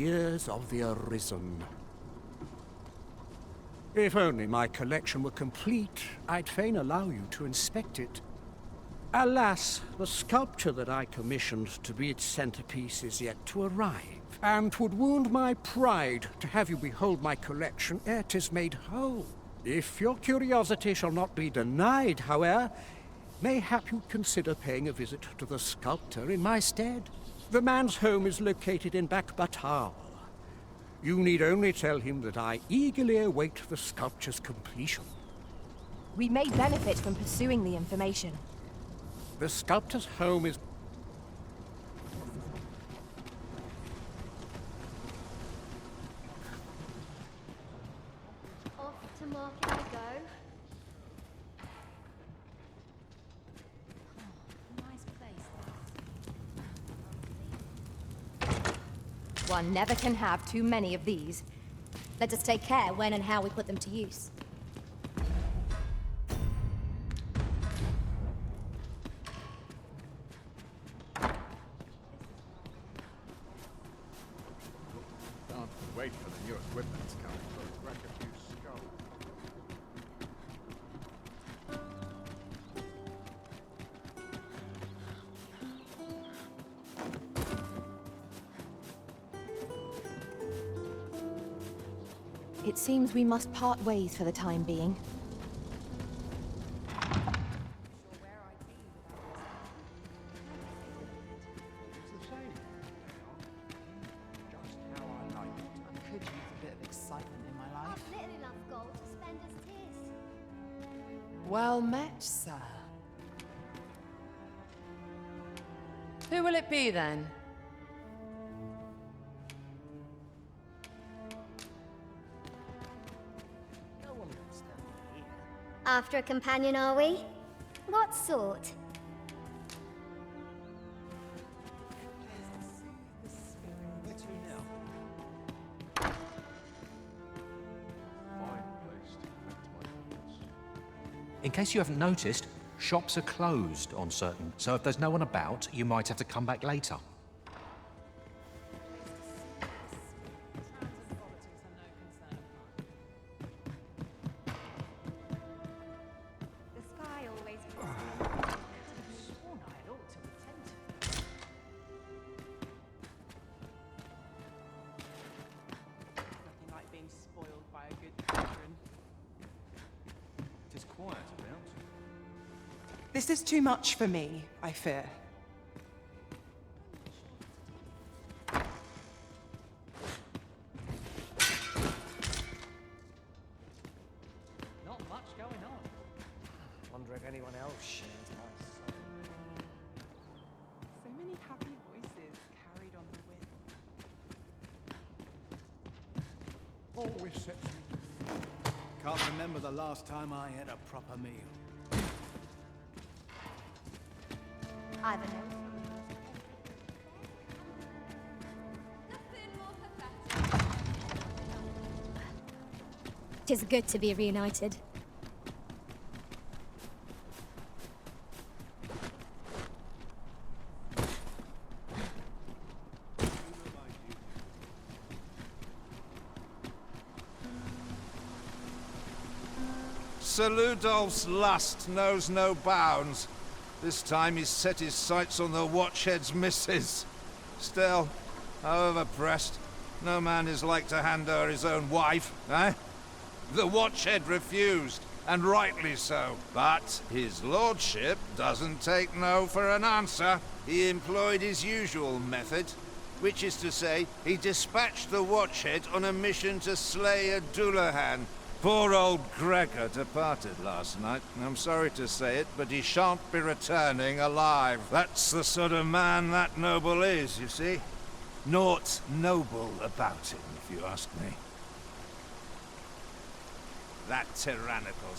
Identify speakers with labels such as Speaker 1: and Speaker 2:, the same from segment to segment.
Speaker 1: ears of the Arisen. If only my collection were complete, I'd fain allow you to inspect it. Alas, the sculpture that I commissioned to be its centerpiece is yet to arrive, and 'twould wound my pride to have you behold my collection ere 'tis made whole. If your curiosity shall not be denied, however, mayhap you'd consider paying a visit to the sculptor in my stead. The man's home is located in Bakbatal. You need only tell him that I eagerly await the sculpture's completion.
Speaker 2: We may benefit from pursuing the information.
Speaker 1: The sculptor's home is...
Speaker 3: Off to market I go. Nice place.
Speaker 2: One never can have too many of these.
Speaker 3: Let us take care when and how we put them to use.
Speaker 4: Wait for the new equipment to come for a crack a few skulls.
Speaker 2: It seems we must part ways for the time being.
Speaker 5: Well met, sir. Who will it be, then?
Speaker 3: After a companion, are we? What sort?
Speaker 6: In case you haven't noticed, shops are closed on certain, so if there's no one about, you might have to come back later.
Speaker 3: The sky always
Speaker 7: Nothing like being spoiled by a good patron.
Speaker 6: It is quiet around.
Speaker 7: This is too much for me, I fear.
Speaker 8: Not much going on. Wonder if anyone else shares my soul.
Speaker 7: So many happy voices carried on the wind.
Speaker 4: Always sets me. Can't remember the last time I had a proper meal.
Speaker 3: I've a note. 'Tis good to be reunited.
Speaker 9: Sir Ludolf's lust knows no bounds. This time he's set his sights on the Watchhead's missus. Still, however pressed, no man is like to hand her his own wife, eh? The Watchhead refused, and rightly so. But his lordship doesn't take no for an answer. He employed his usual method, which is to say, he dispatched the Watchhead on a mission to slay a Dullahan. Poor old Gregor departed last night. I'm sorry to say it, but he shan't be returning alive. That's the sort of man that noble is, you see. Naught noble about him, if you ask me. That tyrannical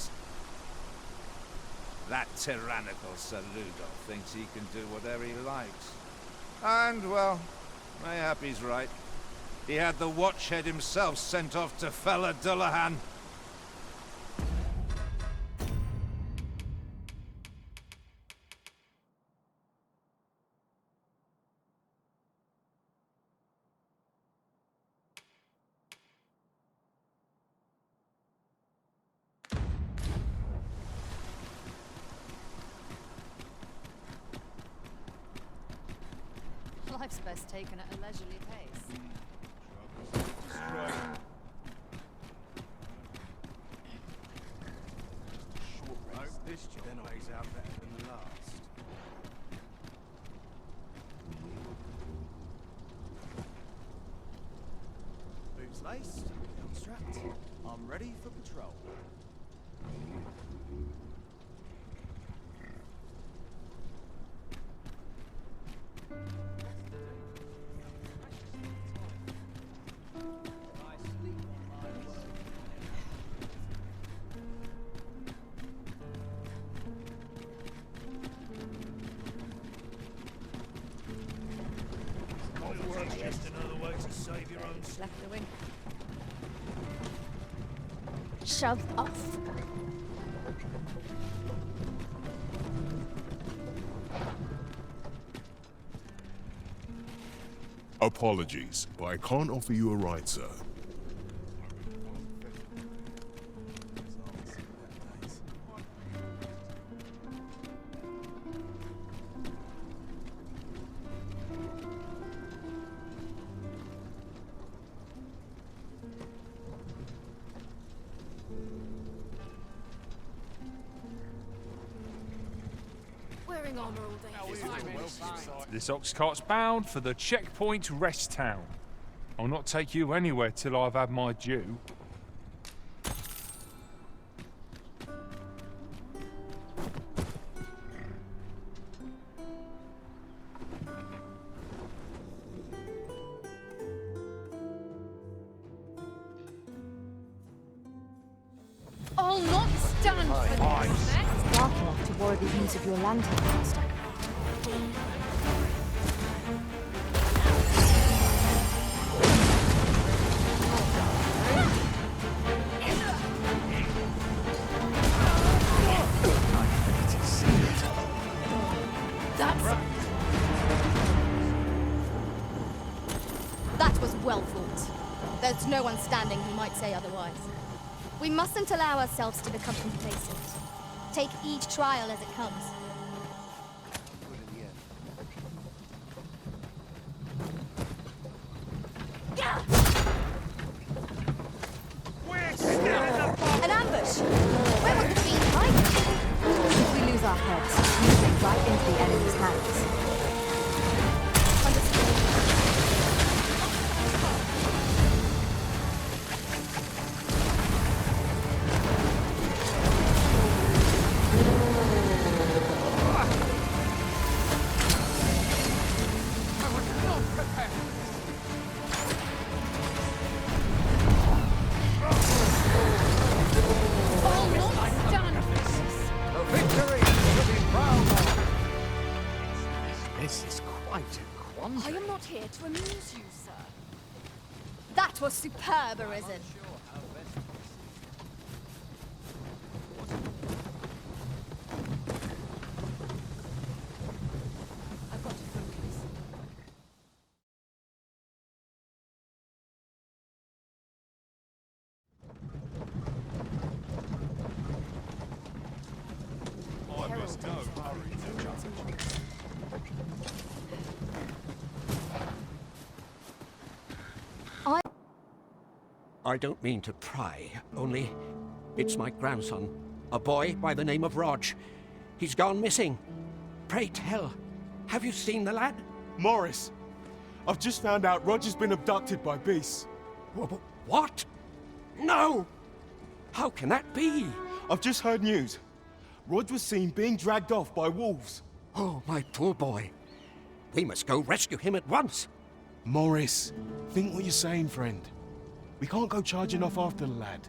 Speaker 9: Sir Ludolf thinks he can do whatever he likes. And, well, mayhap he's right. He had the Watchhead himself sent off to fell a Dullahan.
Speaker 5: Life's best taken at a leisurely pace.
Speaker 4: This Jadeite's out better than the last. Boots laced, gun strapped. I'm ready for patrol.
Speaker 2: Left the wing. Shoved off.
Speaker 10: Apologies, but I can't offer you a ride, sir.
Speaker 5: Wearing armor all day.
Speaker 11: This ox cart's bound for the checkpoint rest town. I'll not take you anywhere till I've had my due.
Speaker 5: I'll not stand for this.
Speaker 2: It's dark enough to warrant the use of your lantern, Master.
Speaker 3: That was well fought. There's no one standing who might say otherwise. We mustn't allow ourselves to become complacent. Take each trial as it comes.
Speaker 2: An ambush! Where would the fiend hide? If we lose our heads, we slip right into the enemy's hands.
Speaker 8: This is quite a quandary.
Speaker 3: I am not here to amuse you, sir. That was superb, Arisen.
Speaker 5: I've got to focus.
Speaker 1: I don't mean to pry, only it's my grandson, a boy by the name of Rog. He's gone missing. Pray tell, have you seen the lad?
Speaker 12: Morris, I've just found out Roger's been abducted by beasts.
Speaker 1: What? No! How can that be?
Speaker 12: I've just heard news. Rog was seen being dragged off by wolves.
Speaker 1: Oh, my poor boy. We must go rescue him at once.
Speaker 12: Morris, think what you're saying, friend. We can't go charging off after the lad.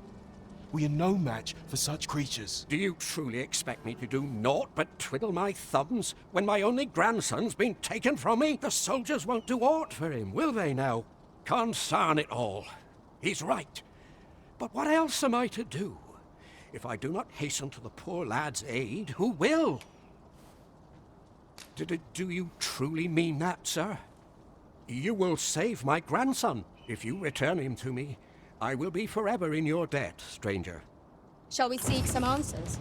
Speaker 12: We are no match for such creatures.
Speaker 1: Do you truly expect me to do naught but twiddle my thumbs when my only grandson's been taken from me? The soldiers won't do aught for him, will they now? Consarn it all. He's right. But what else am I to do? If I do not hasten to the poor lad's aid, who will? Do you truly mean that, sir? You will save my grandson. If you return him to me, I will be forever in your debt, stranger.
Speaker 3: Shall we seek some answers?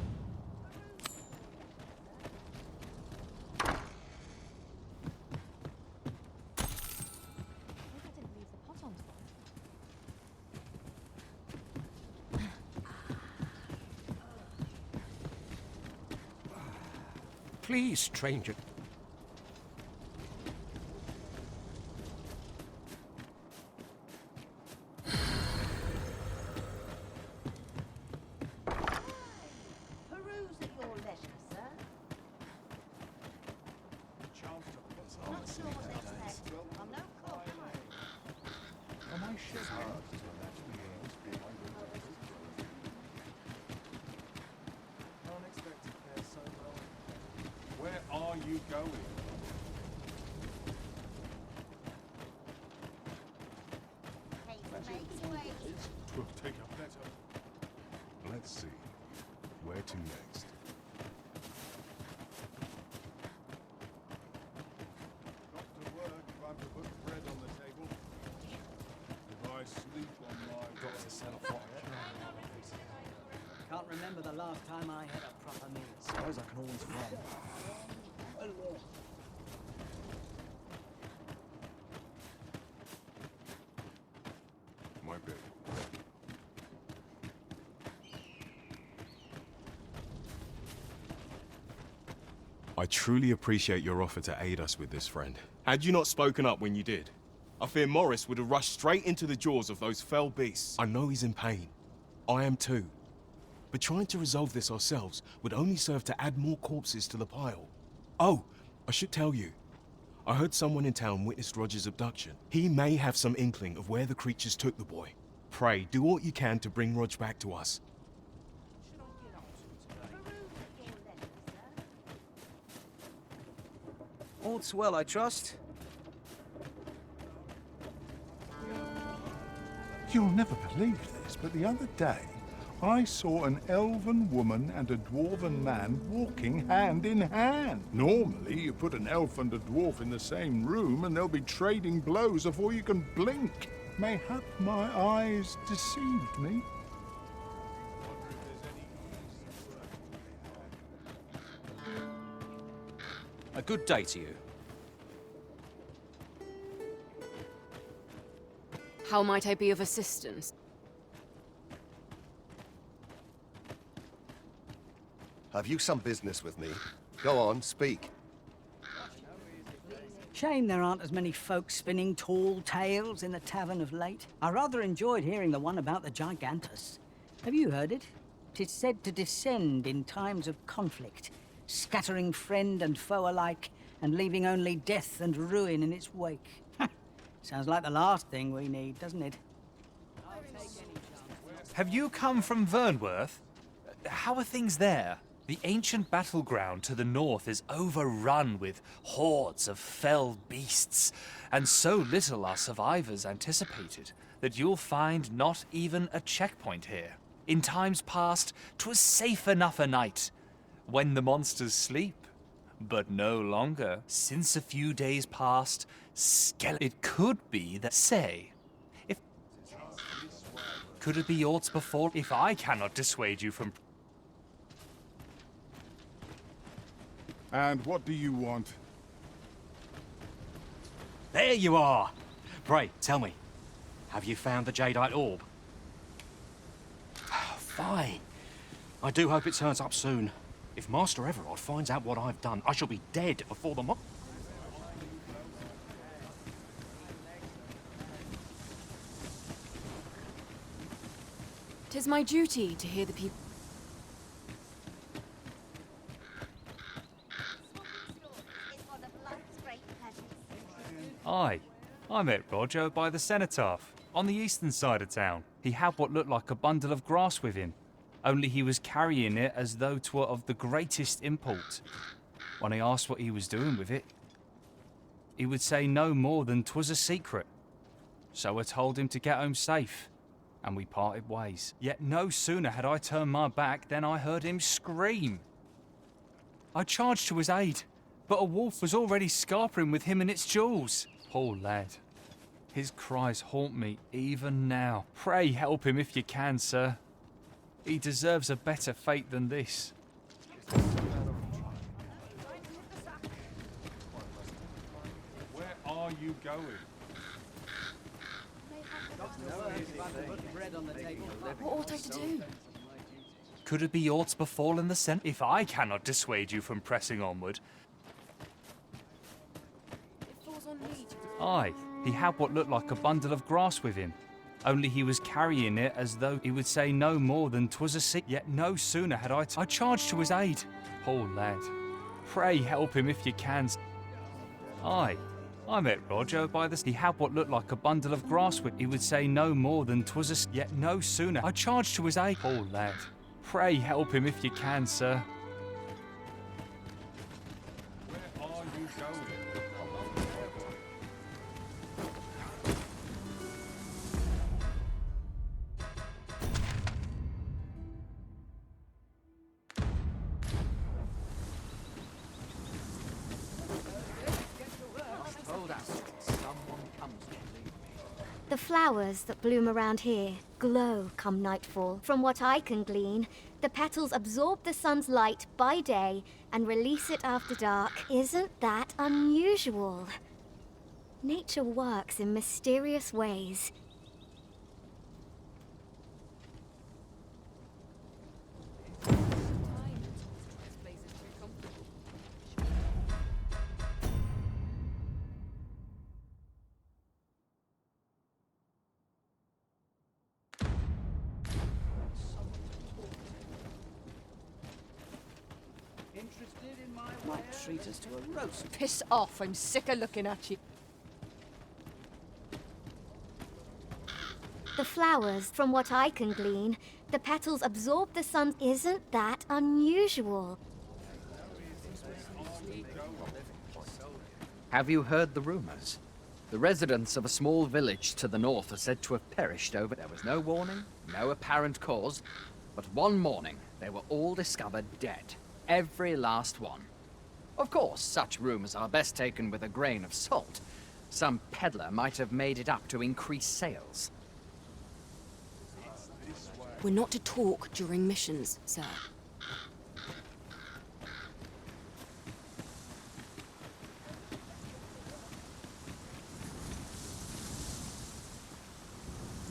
Speaker 1: Please, stranger.
Speaker 13: Peruse at your leisure, sir. Not sure what they expect. I'm no cook.
Speaker 4: Am I sure? Unexpected fare so well.
Speaker 11: Where are you going?
Speaker 10: Twill take a better. Let's see. Where to next?
Speaker 4: Got to work if I'm to put bread on the table. If I sleep on my got to sell a
Speaker 8: Can't remember the last time I had a proper meal. Suppose I can always run.
Speaker 10: My bed.
Speaker 12: I truly appreciate your offer to aid us with this, friend. Had you not spoken up when you did, I fear Morris would have rushed straight into the jaws of those fell beasts. I know he's in pain. I am too. But trying to resolve this ourselves would only serve to add more corpses to the pile. Oh, I should tell you. I heard someone in town witnessed Roger's abduction. He may have some inkling of where the creatures took the boy. Pray, do what you can to bring Rog back to us.
Speaker 8: All's well, I trust.
Speaker 14: You'll never believe this, but the other day, I saw an elven woman and a dwarven man walking hand in hand. Normally, you put an elf and a dwarf in the same room and they'll be trading blows before you can blink. Mayhap my eyes deceived me.
Speaker 6: A good day to you.
Speaker 5: How might I be of assistance?
Speaker 15: Have you some business with me? Go on, speak.
Speaker 16: Shame there aren't as many folk spinning tall tales in the tavern of late. I rather enjoyed hearing the one about the Gigantus. Have you heard it? 'Tis said to descend in times of conflict, scattering friend and foe alike, and leaving only death and ruin in its wake. Sounds like the last thing we need, doesn't it?
Speaker 17: Have you come from Vernworth? How are things there? The ancient battleground to the north is overrun with hordes of fell beasts, and so little are survivors anticipated that you'll find not even a checkpoint here. In times past, 'twas safe enough a night, when the monsters sleep, but no longer. Since a few days past, it could be that could it be aught before? If I cannot dissuade you from...
Speaker 14: And what do you want?
Speaker 6: There you are! Pray, tell me, have you found the Jadeite orb? Fine. I do hope it turns up soon. If Master Everard finds out what I've done, I shall be dead before the
Speaker 5: 'Tis my duty to hear the people.
Speaker 17: Aye, I met Roger by the cenotaph, on the eastern side of town. He had what looked like a bundle of grass with him, only he was carrying it as though 'twere of the greatest import. When I asked what he was doing with it, he would say no more than 'twas a secret. So I told him to get home safe, and we parted ways. Yet no sooner had I turned my back than I heard him scream. I charged to his aid, but a wolf was already scarpering with him and its jewels. Poor lad. His cries haunt me even now. Pray help him if you can, sir. He deserves a better fate than this.
Speaker 11: Where are you going?
Speaker 8: Bread on the table.
Speaker 5: What ought I to do?
Speaker 17: Could it be aught befallen the Senate? If I cannot dissuade you from pressing onward. Aye, he had what looked like a bundle of grass with him. Only he was carrying it as though he would say no more than 'twas a sick. Yet no sooner had I charged to his aid. Poor lad. Pray help him if you can. Aye, I met Roger by the... He had what looked like a bundle of grass with... He would say no more than 'twas a... Yet no sooner... I charged to his aid. Poor lad. Pray help him if you can, sir.
Speaker 11: Where are you going?
Speaker 3: The flowers that bloom around here glow come nightfall. From what I can glean, the petals absorb the sun's light by day and release it after dark. Isn't that unusual? Nature works in mysterious ways.
Speaker 16: Might treat us to a roast.
Speaker 2: Piss off, I'm sick of looking at you.
Speaker 3: The flowers, from what I can glean, the petals absorb the sun. Isn't that unusual?
Speaker 8: Have you heard the rumors? The residents of a small village to the north are said to have perished over... There was no warning, no apparent cause, but one morning they were all discovered dead. Every last one. Of course, such rumors are best taken with a grain of salt. Some peddler might have made it up to increase sales.
Speaker 5: We're not to talk during missions, sir.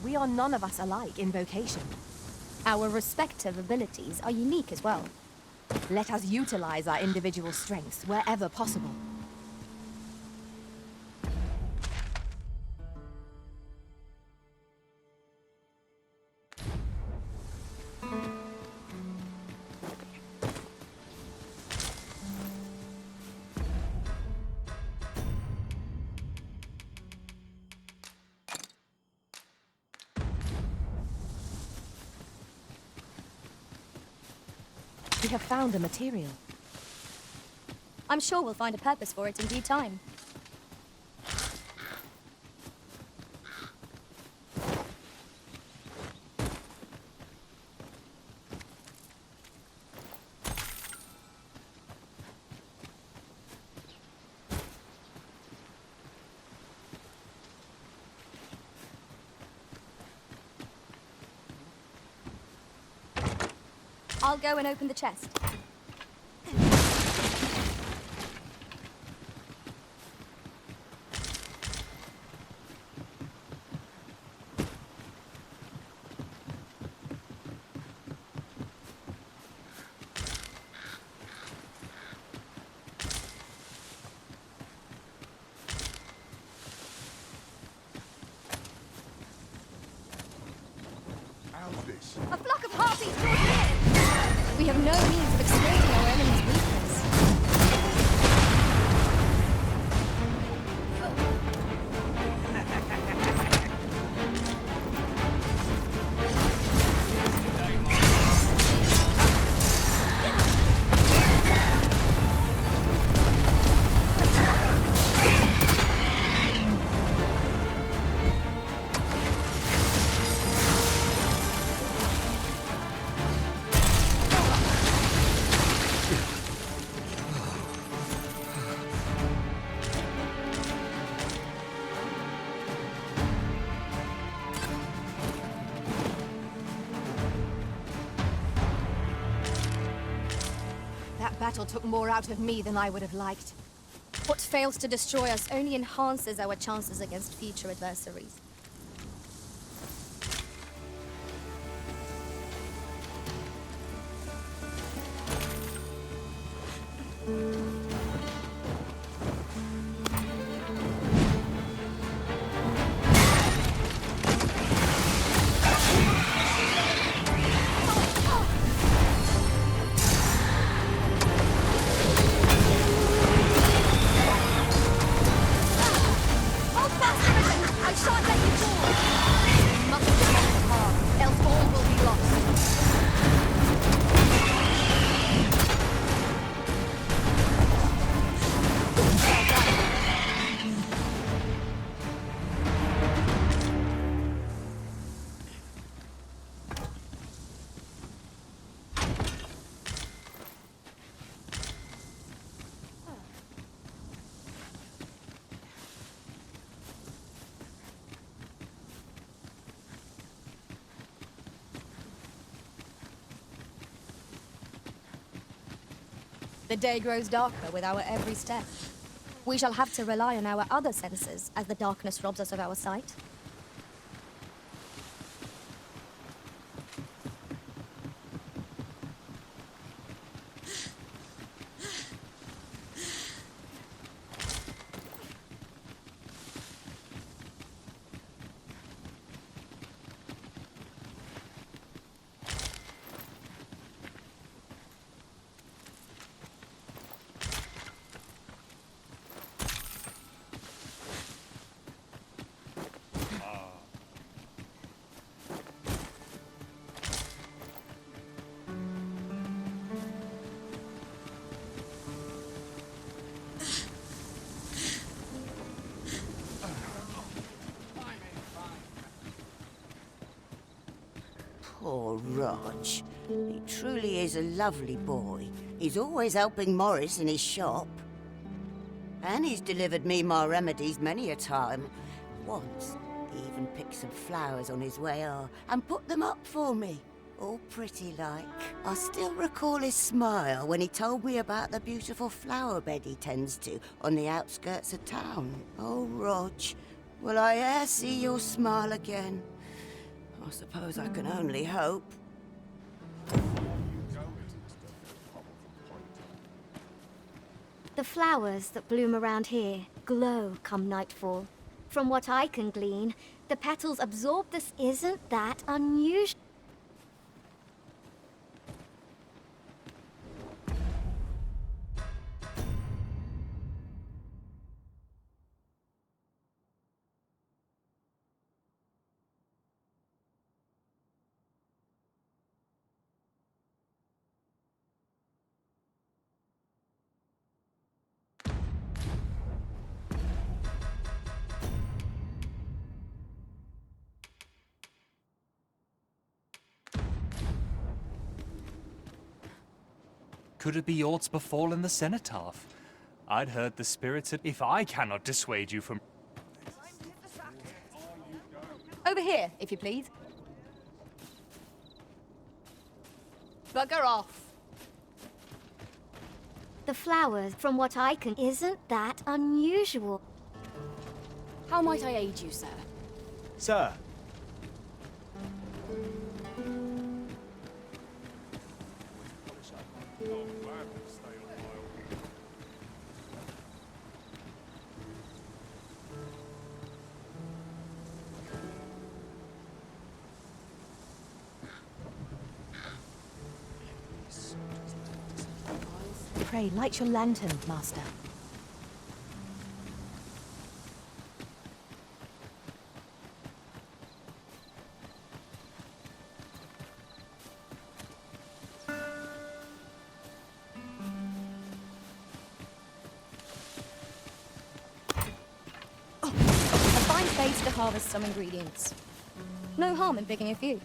Speaker 2: We are none of us alike in vocation.
Speaker 3: Our respective abilities are unique as well.
Speaker 2: Let us utilize our individual strengths wherever possible. We have found a material.
Speaker 3: I'm sure we'll find a purpose for it in due time. I'll go and open the chest.
Speaker 14: How's this?
Speaker 3: A flock of harpies draws near! We have no means of exploiting our enemy's weakness.
Speaker 2: That battle took more out of me than I would have liked.
Speaker 3: What fails to destroy us only enhances our chances against future adversaries.
Speaker 2: The day grows darker with our every step. We shall have to rely on our other senses as the darkness robs us of our sight.
Speaker 18: Poor Rog. He truly is a lovely boy. He's always helping Morris in his shop. And he's delivered me my remedies many a time. Once, he even picked some flowers on his way and put them up for me. All pretty like. I still recall his smile when he told me about the beautiful flower bed he tends to on the outskirts of town. Oh, Rog, will I e'er see your smile again? I suppose I can only hope.
Speaker 3: The flowers that bloom around here glow come nightfall. From what I can glean, the petals absorb this. Isn't that unusual?
Speaker 17: Could it be aught befallen the cenotaph? I'd heard the spirits. If I cannot dissuade you from...
Speaker 2: Over here, if you please. Bugger off.
Speaker 3: The flowers, from what I can... Isn't that unusual?
Speaker 5: How might I aid you, sir?
Speaker 19: Sir.
Speaker 2: Pray, light your lantern, Master. A fine place to harvest some ingredients. No harm in picking a few.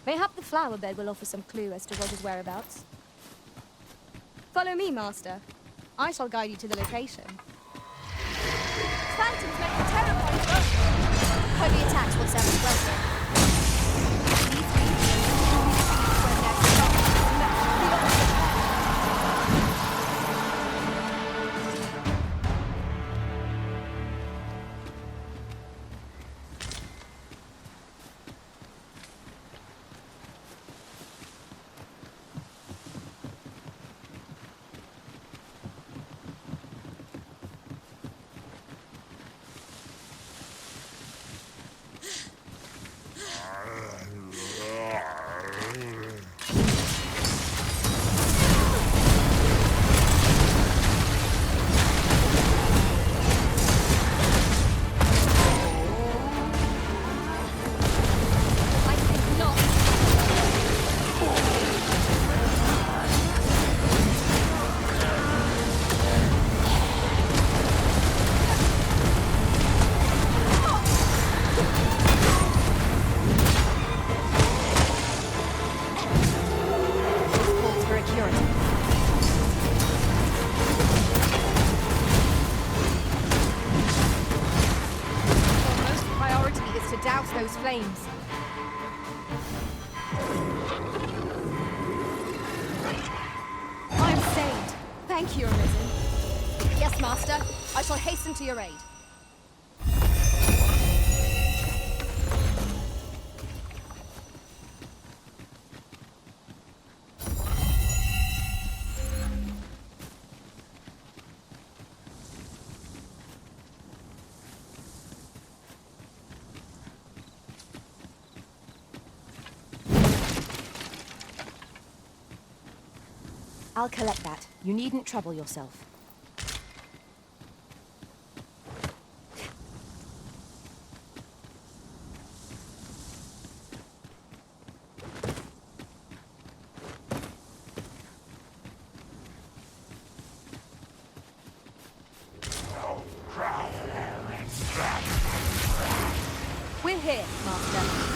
Speaker 2: Mayhap the flower bed will offer some clue as to Roger's whereabouts. Follow me, Master. I shall guide you to the location. Phantoms make a terrifying boat. Heavy attacks will sound aggressive. These beasts are only when their strong those flames. I'm saved. Thank you, Arisen.
Speaker 5: Yes, Master. I shall hasten to your aid.
Speaker 2: I'll collect that. You needn't trouble yourself. We're here, Master.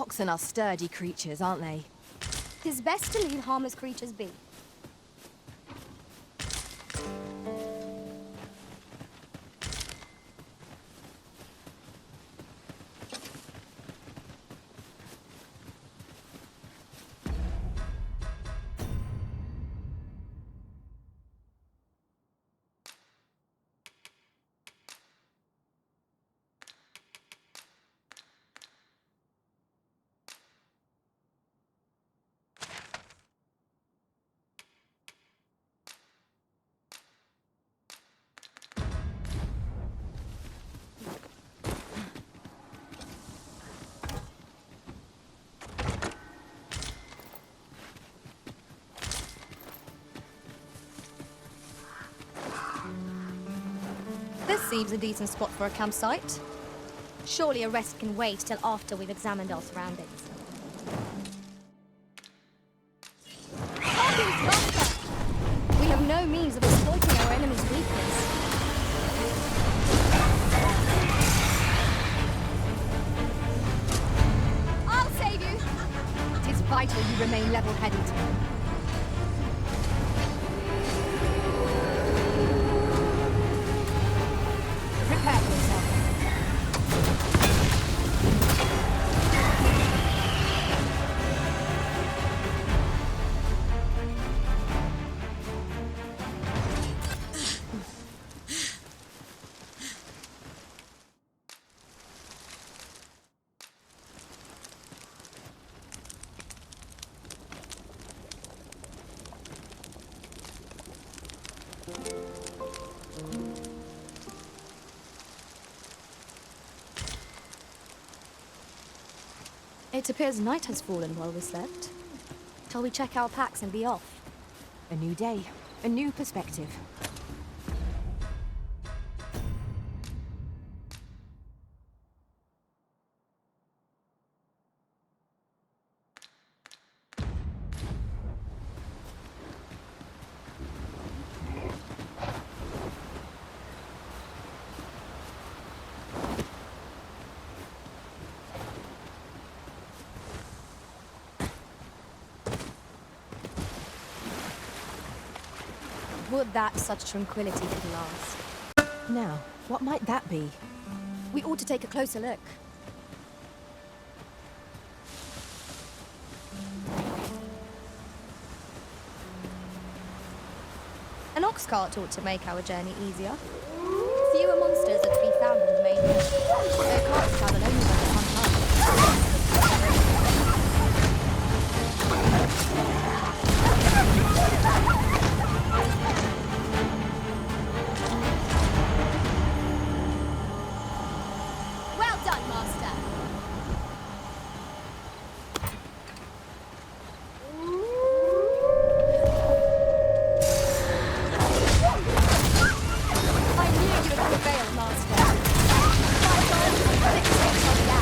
Speaker 5: Oxen are sturdy creatures, aren't they?
Speaker 2: 'Tis best to leave harmless creatures be. This seems a decent spot for a campsite. Surely a rest can wait till after we've examined our surroundings. Hawkins, Master! We have no means of exploiting our enemy's weakness. I'll save you!
Speaker 5: It is vital you remain level-headed. Prepare yourself.
Speaker 2: It appears night has fallen while we slept. Shall we check our packs and be off?
Speaker 5: A new day, a new perspective.
Speaker 2: Would that such tranquility could last.
Speaker 5: Now, what might that be?
Speaker 2: We ought to take a closer look. An ox cart ought to make our journey easier. Fewer monsters are to be found on the main road. Their carts travel only when the sun rises.
Speaker 5: Well done, Master.
Speaker 2: I knew you would prevail, Master. My God, the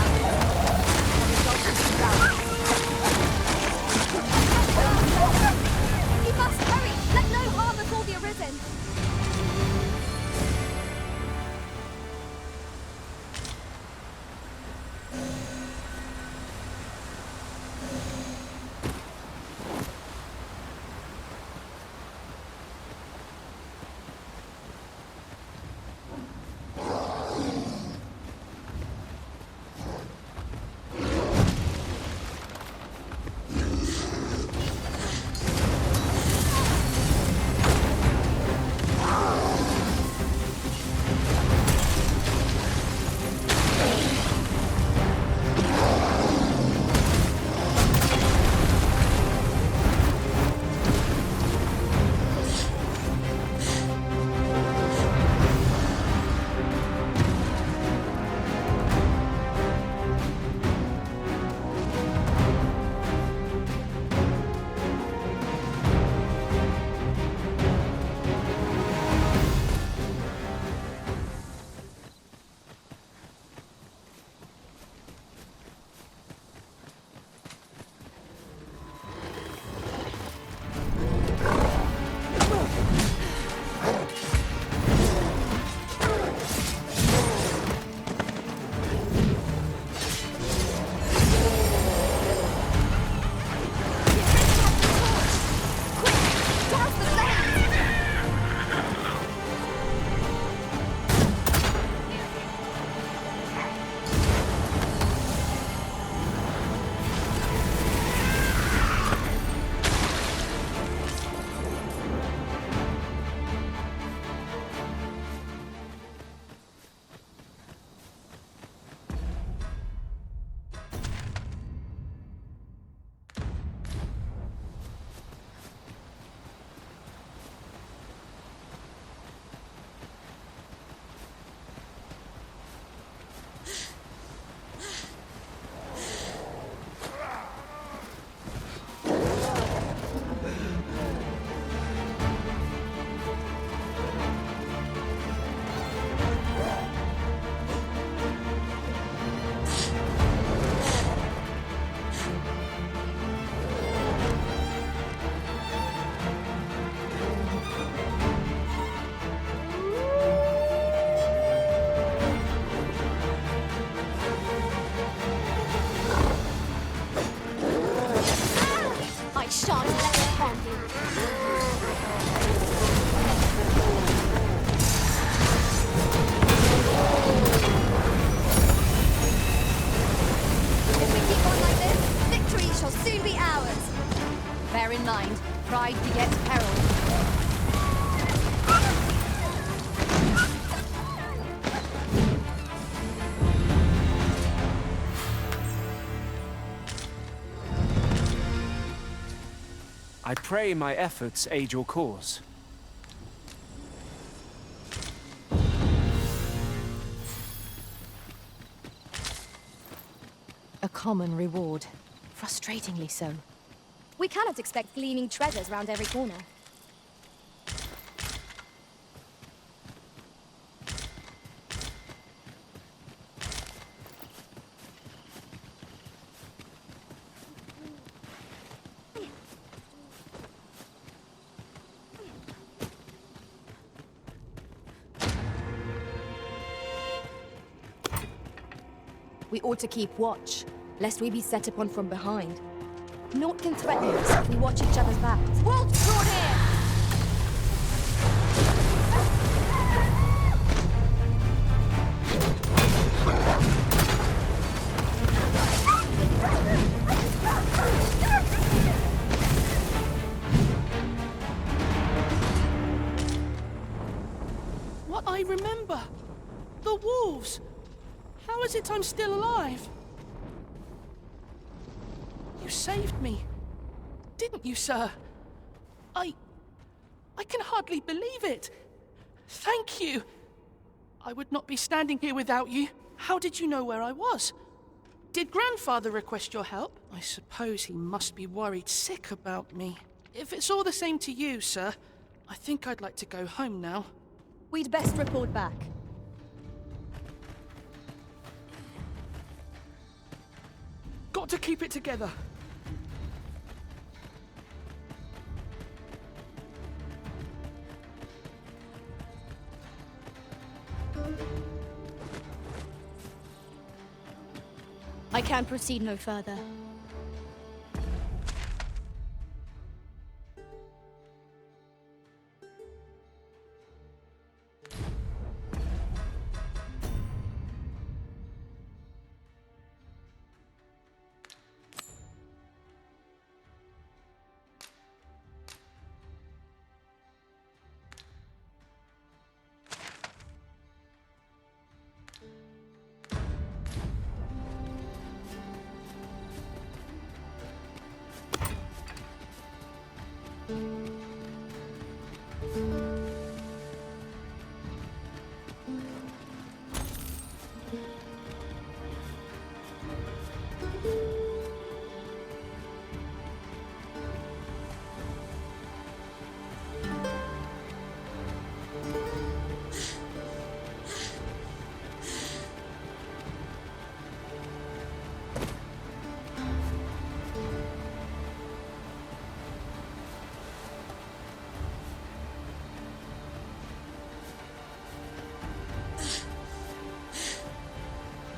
Speaker 3: shan't let it harm you.
Speaker 2: If we keep on like this, victory shall soon be ours. Bear in mind, pride begets peril.
Speaker 19: I pray my efforts aid your cause.
Speaker 5: A common reward. Frustratingly so.
Speaker 2: We cannot expect gleaming treasures round every corner. We ought to keep watch, lest we be set upon from behind. Naught can threaten us if we watch each other's backs. Wolves draw near!
Speaker 20: What I remember! The wolves! How is it I'm still alive? You saved me, didn't you, sir? I can hardly believe it. Thank you. I would not be standing here without you. How did you know where I was? Did Grandfather request your help? I suppose he must be worried sick about me. If it's all the same to you, sir, I think I'd like to go home now.
Speaker 2: We'd best report back.
Speaker 20: Got to keep it together.
Speaker 2: I can proceed no further.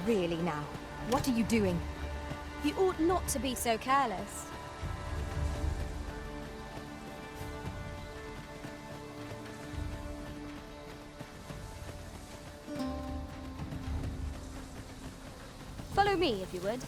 Speaker 5: Really now, what are you doing?
Speaker 2: You ought not to be so careless. Follow me, if you would.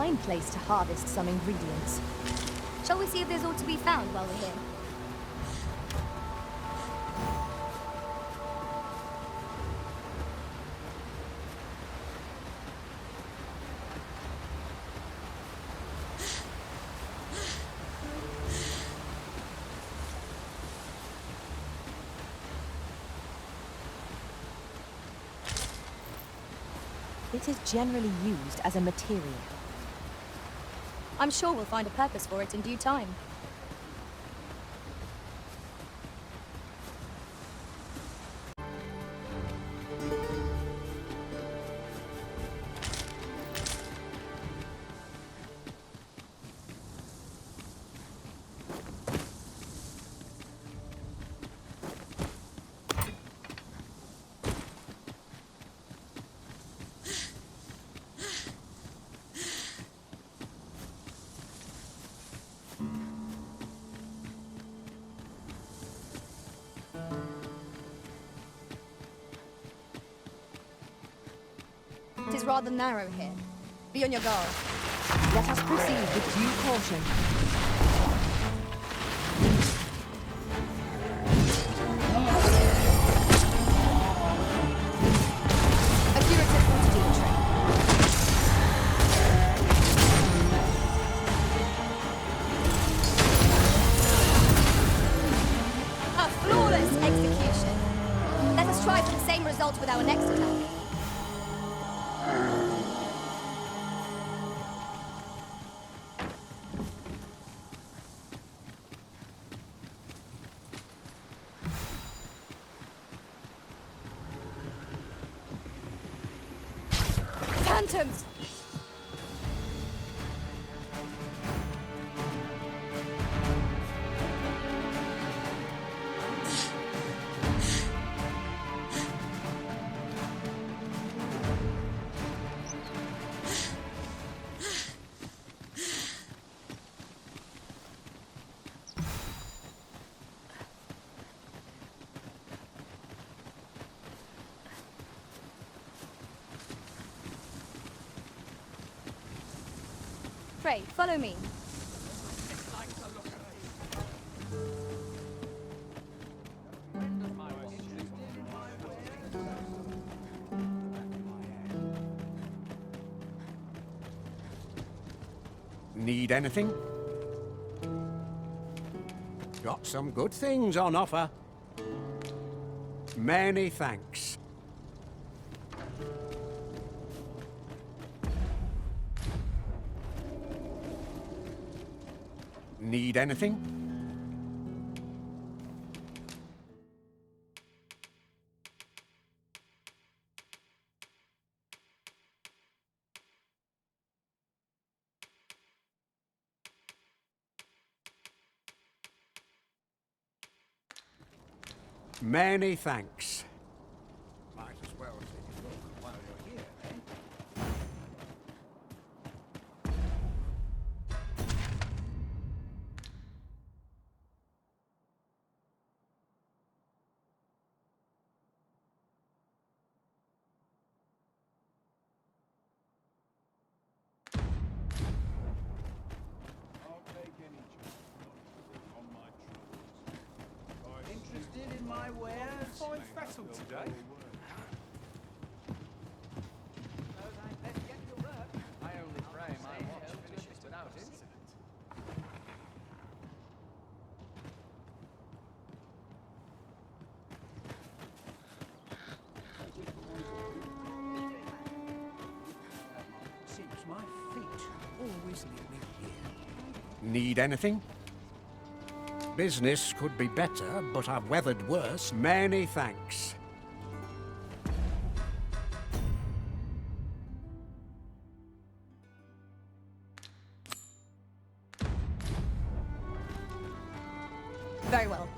Speaker 5: fine place to harvest some ingredients.
Speaker 2: Shall we see if there's aught to be found while we're here?
Speaker 5: It is generally used as a material.
Speaker 2: I'm sure we'll find a purpose for it in due time. It is rather narrow here. Be on your guard.
Speaker 5: Let us proceed with due caution.
Speaker 2: A curative ought to do the trick. A flawless execution. Let us try for the same result with our next attack. Phantoms! Pray, follow me.
Speaker 1: Need anything? Got some good things on offer. Many thanks. Need anything? Many thanks. Might as well take a look while you're here, eh?
Speaker 21: Interested in my wares?
Speaker 11: Fine fettle today.
Speaker 8: I only pray my watch finishes without incident.
Speaker 1: Seems my feet always lead me here. Need anything? Business could be better, but I've weathered worse. Many thanks.
Speaker 2: Very well.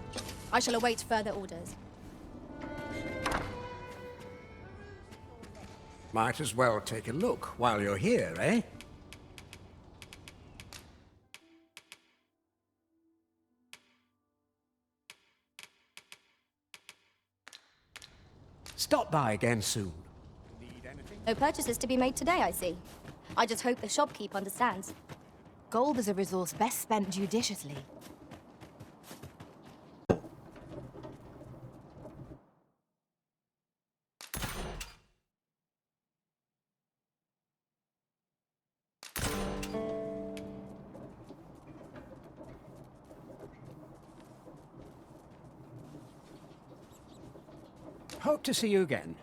Speaker 2: I shall await further orders.
Speaker 1: Might as well take a look while you're here, eh? Stop by again soon.
Speaker 2: No purchases to be made today, I see. I just hope the shopkeep understands.
Speaker 5: Gold is a resource best spent judiciously.
Speaker 1: Hope to see you again.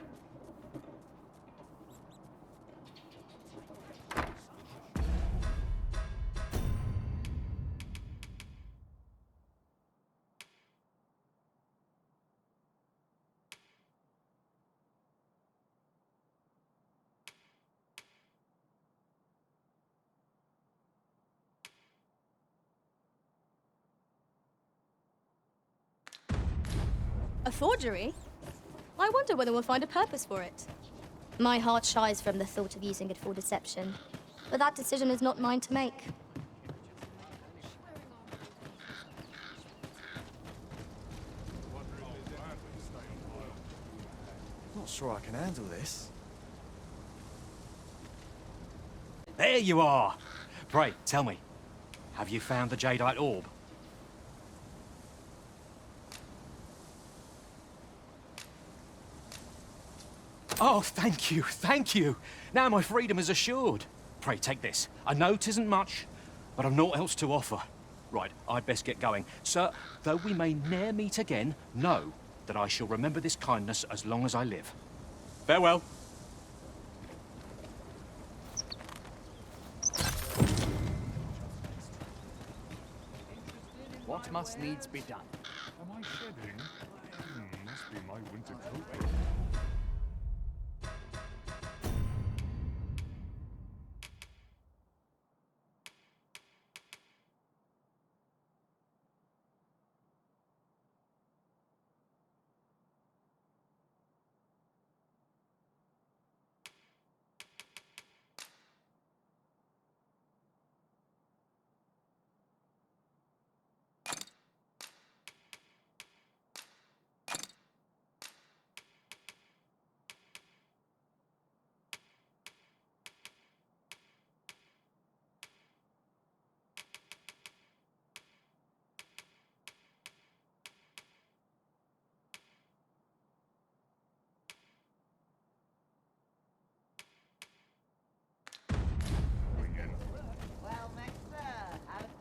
Speaker 2: A forgery? I wonder whether we'll find a purpose for it. My heart shies from the thought of using it for deception, but that decision is not mine to make.
Speaker 13: Not sure I can handle this.
Speaker 6: There you are! Pray, tell me, have you found the Jadeite orb? Oh, thank you, thank you! Now my freedom is assured. Pray, take this. I know 'tisn't much, but I've naught else to offer. Right, I'd best get going. Sir, though we may ne'er meet again, know that I shall remember this kindness as long as I live. Farewell.
Speaker 8: What must needs be done?
Speaker 10: Am I shedding? Must be my winter coat.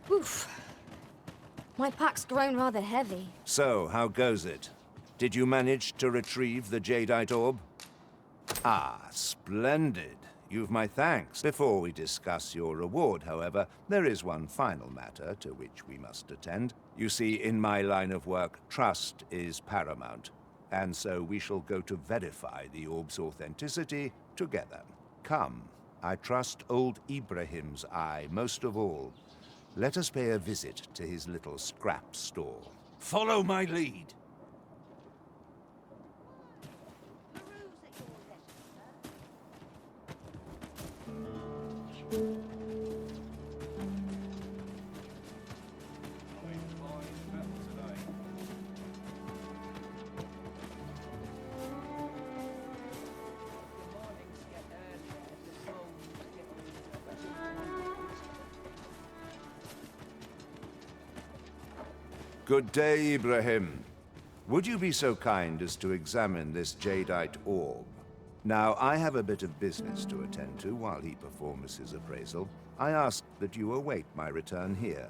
Speaker 2: Oof. My pack's grown rather heavy.
Speaker 9: So, how goes it? Did you manage to retrieve the Jadeite orb? Ah, splendid. You've my thanks. Before we discuss your reward, however, there is one final matter to which we must attend. You see, in my line of work, trust is paramount. And so we shall go to verify the orb's authenticity together. Come, I trust old Ibrahim's eye most of all. Let us pay a visit to his little scrap store. Follow my lead. Good day, Ibrahim. Would you be so kind as to examine this Jadeite orb? Now, I have a bit of business to attend to while he performs his appraisal. I ask that you await my return here.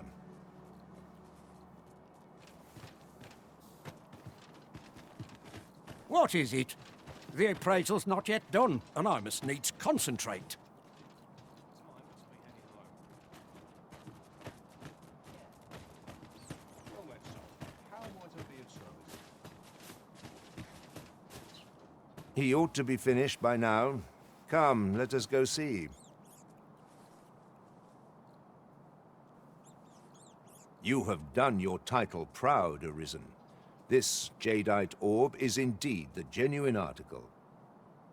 Speaker 1: What is it? The appraisal's not yet done, and I must needs concentrate.
Speaker 9: He ought to be finished by now. Come, let us go see. You have done your title proud, Arisen. This Jadeite orb is indeed the genuine article.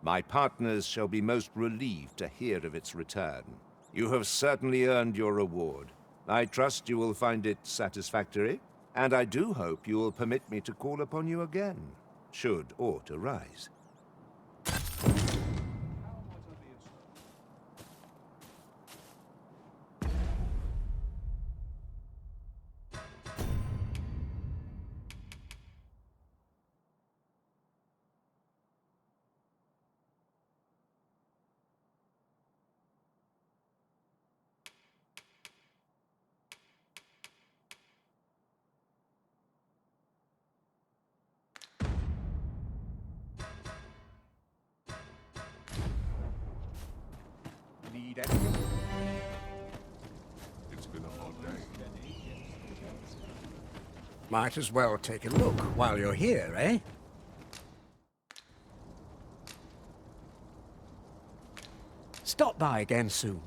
Speaker 9: My partners shall be most relieved to hear of its return. You have certainly earned your reward. I trust you will find it satisfactory, and I do hope you will permit me to call upon you again, should aught arise.
Speaker 1: Need anything?
Speaker 10: It's been a hot day.
Speaker 1: Might as well take a look while you're here, eh? Stop by again soon.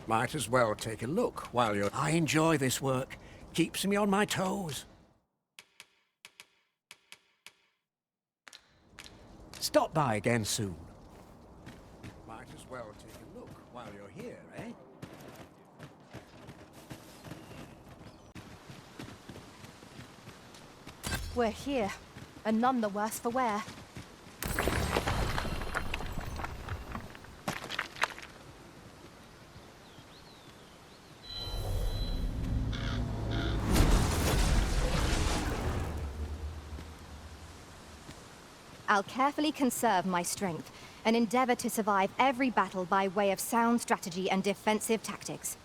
Speaker 1: Might as well take a look while you're... I enjoy this work. Keeps me on my toes. Stop by again soon. Might as well take a look while you're here, eh?
Speaker 5: We're here, and none the worse for wear. I'll carefully conserve my strength and endeavor to survive every battle by way of sound strategy and defensive tactics.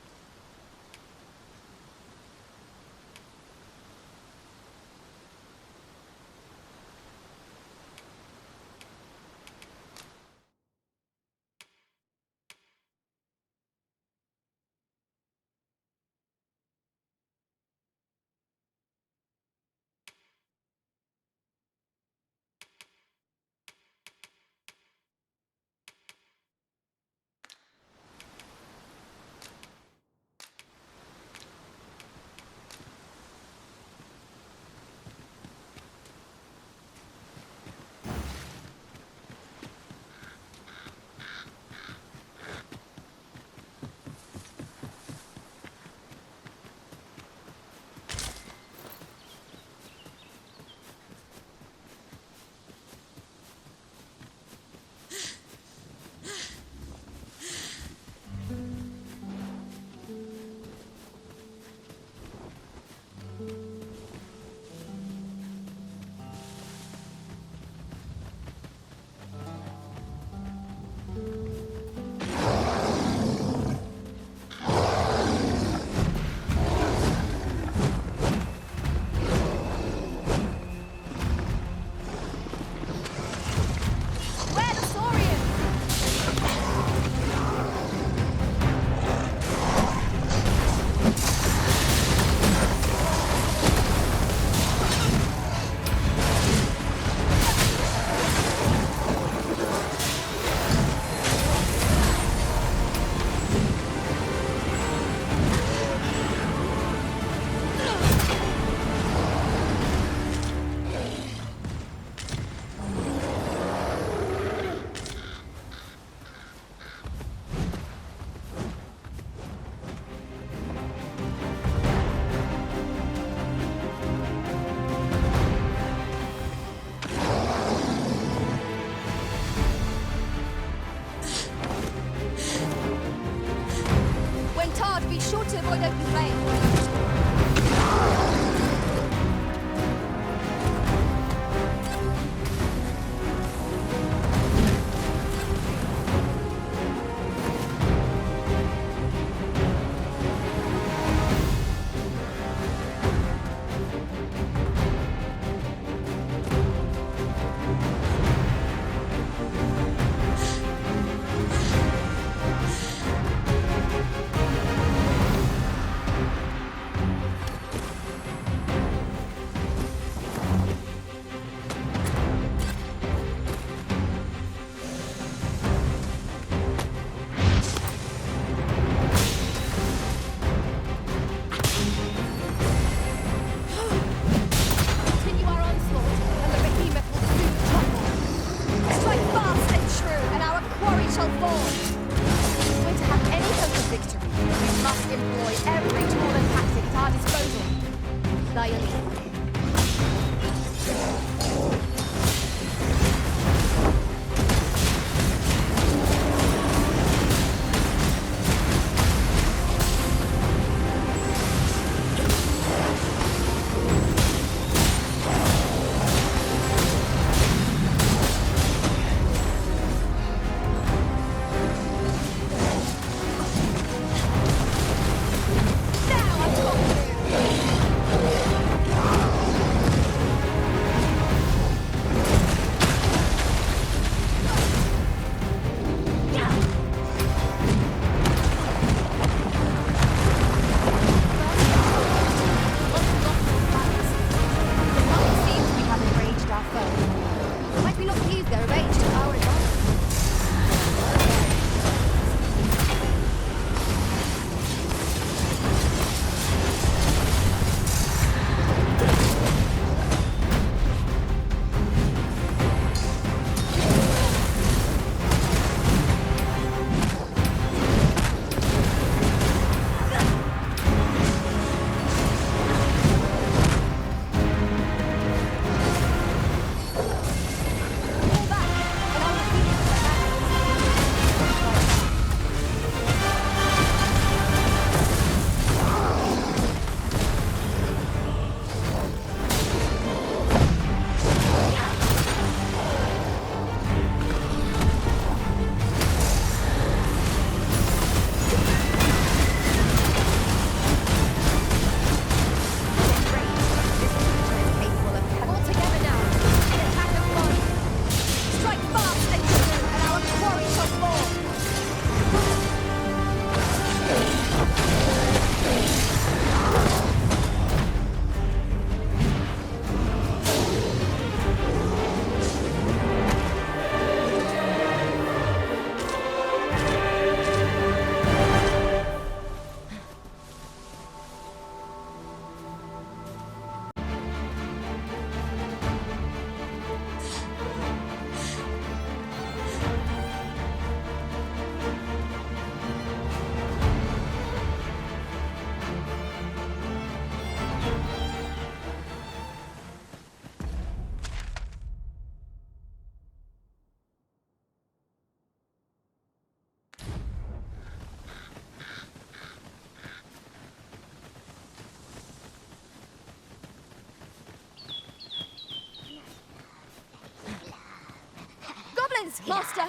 Speaker 2: Greetings, Master!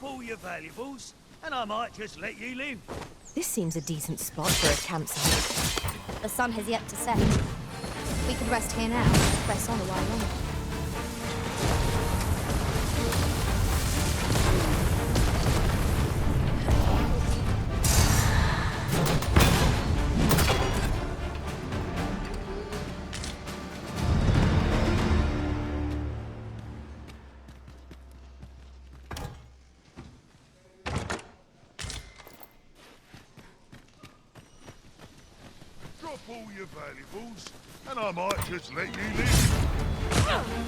Speaker 21: All your valuables, and I might just let you live.
Speaker 5: This seems a decent spot for a campsite.
Speaker 2: The sun has yet to set. We could rest here now, press on a while longer.
Speaker 21: All your valuables, and I might just let you live.